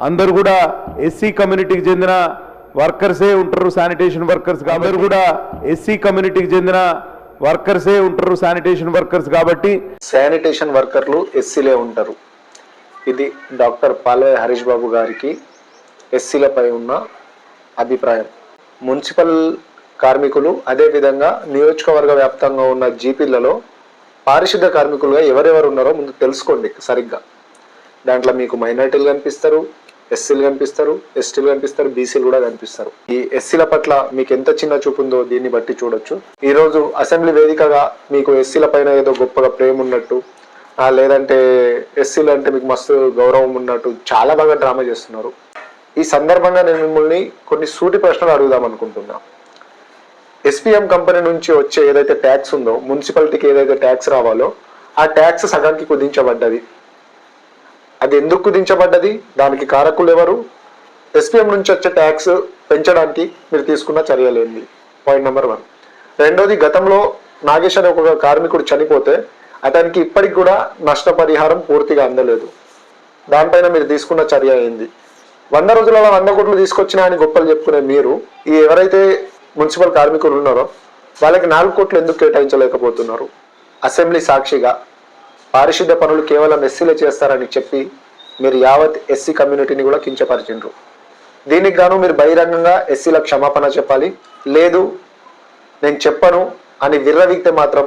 అందరూ కూడా ఎస్సీ కమ్యూనిటీకి చెందిన వర్కర్సే ఉంటారు, శానిటేషన్ వర్కర్స్. అందరూ కూడా ఎస్సీ కమ్యూనిటీకి చెందిన వర్కర్సే ఉంటారు, శానిటేషన్ వర్కర్స్. కాబట్టి శానిటేషన్ వర్కర్లు ఎస్సీలే ఉంటారు. ఇది డాక్టర్ పాలే హరీష్ బాబు గారికి ఎస్సీలపై ఉన్న అభిప్రాయం. మున్సిపల్ కార్మికులు అదేవిధంగా నియోజకవర్గ వ్యాప్తంగా ఉన్న జీపీలలో పారిశుద్ధ కార్మికులుగా ఎవరెవరు ఉన్నారో ముందు తెలుసుకోండి సరిగ్గా. దాంట్లో మీకు మైనారిటీలు కనిపిస్తారు, ఎస్సీలు కనిపిస్తారు, ఎస్టీలు కనిపిస్తారు, బీసీలు కూడా కనిపిస్తారు. ఈ ఎస్సీల పట్ల మీకు ఎంత చిన్న చూపు ఉందో దీన్ని బట్టి చూడొచ్చు. ఈరోజు అసెంబ్లీ వేదికగా మీకు ఎస్సీల పైన ఏదో గొప్పగా ప్రేమ ఉన్నట్టు, లేదంటే ఎస్సీలు అంటే మీకు మస్తు గౌరవం ఉన్నట్టు చాలా బాగా డ్రామా చేస్తున్నారు. ఈ సందర్భంగా నేను మిమ్మల్ని కొన్ని సూటి ప్రశ్నలు అడుగుదాం అనుకుంటున్నా. ఎస్పీఎం కంపెనీ నుంచి వచ్చే ఏదైతే ట్యాక్స్ ఉందో, మున్సిపాలిటీకి ఏదైతే ట్యాక్స్ రావాలో ఆ ట్యాక్స్ సగానికి కుదించబడ్డది. అది ఎందుకు కుదించబడ్డది, దానికి కారకులు ఎవరు, ఎస్పీఎం నుంచి వచ్చే ట్యాక్స్ పెంచడానికి మీరు తీసుకున్న చర్యలేంది? Point number 1. రెండోది, గతంలో నాగేష్ అనే ఒక కార్మికుడు చనిపోతే అతనికి ఇప్పటికి కూడా నష్టపరిహారం పూర్తిగా అందలేదు. దానిపైన మీరు తీసుకున్న చర్య ఏంది? 100 రోజులలో 100 కోట్లు తీసుకొచ్చినా అని గొప్పలు చెప్పుకునే మీరు ఈ ఎవరైతే మున్సిపల్ కార్మికులు ఉన్నారో వాళ్ళకి 4 కోట్లు ఎందుకు కేటాయించలేకపోతున్నారు? అసెంబ్లీ సాక్షిగా పారిశుద్ధ్య పనులు కేవలం ఎస్సీలే చేస్తారని చెప్పి మీరు యావత్ ఎస్సీ కమ్యూనిటీని కూడా కించపరిచిండ్రు. దీనికి గాను మీరు బహిరంగంగా ఎస్సీలకు క్షమాపణ చెప్పాలి. లేదు నేను చెప్పను అని విర్రవీగితే మాత్రం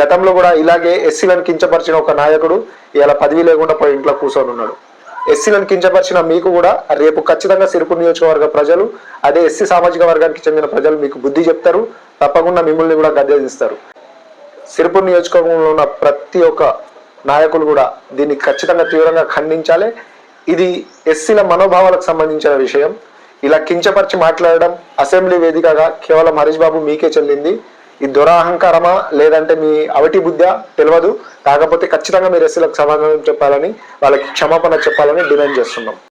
గతంలో కూడా ఇలాగే ఎస్సీలను కించపరిచిన ఒక నాయకుడు ఇలా పదవి లేకుండా పోయి ఇంట్లో కూర్చొని ఉన్నాడు. ఎస్సీలను కించపరిచిన మీకు కూడా రేపు ఖచ్చితంగా సిరిపూర్ నియోజకవర్గ ప్రజలు, అదే ఎస్సీ సామాజిక వర్గానికి చెందిన ప్రజలు మీకు బుద్ధి చెప్తారు. తప్పకుండా మిమ్మల్ని కూడా గద్దెదిస్తారు. సిరిపూర్ నియోజకవర్గంలో ఉన్న ప్రతి ఒక్క నాయకులు కూడా దీన్ని ఖచ్చితంగా తీవ్రంగా ఖండించాలి. ఇది ఎస్సీల మనోభావాలకు సంబంధించిన విషయం. ఇలా కించపరిచి మాట్లాడడం అసెంబ్లీ వేదికగా కేవలం హరీష్ బాబు మీకే చెల్లింది. ఈ దురహంకారమా లేదంటే మీ అవటి బుద్ధా తెలియదు. కాకపోతే ఖచ్చితంగా మీరు ఎస్సీలకు సమాధానం చెప్పాలని, వాళ్ళకి క్షమాపణ చెప్పాలని డిమాండ్ చేస్తున్నాం.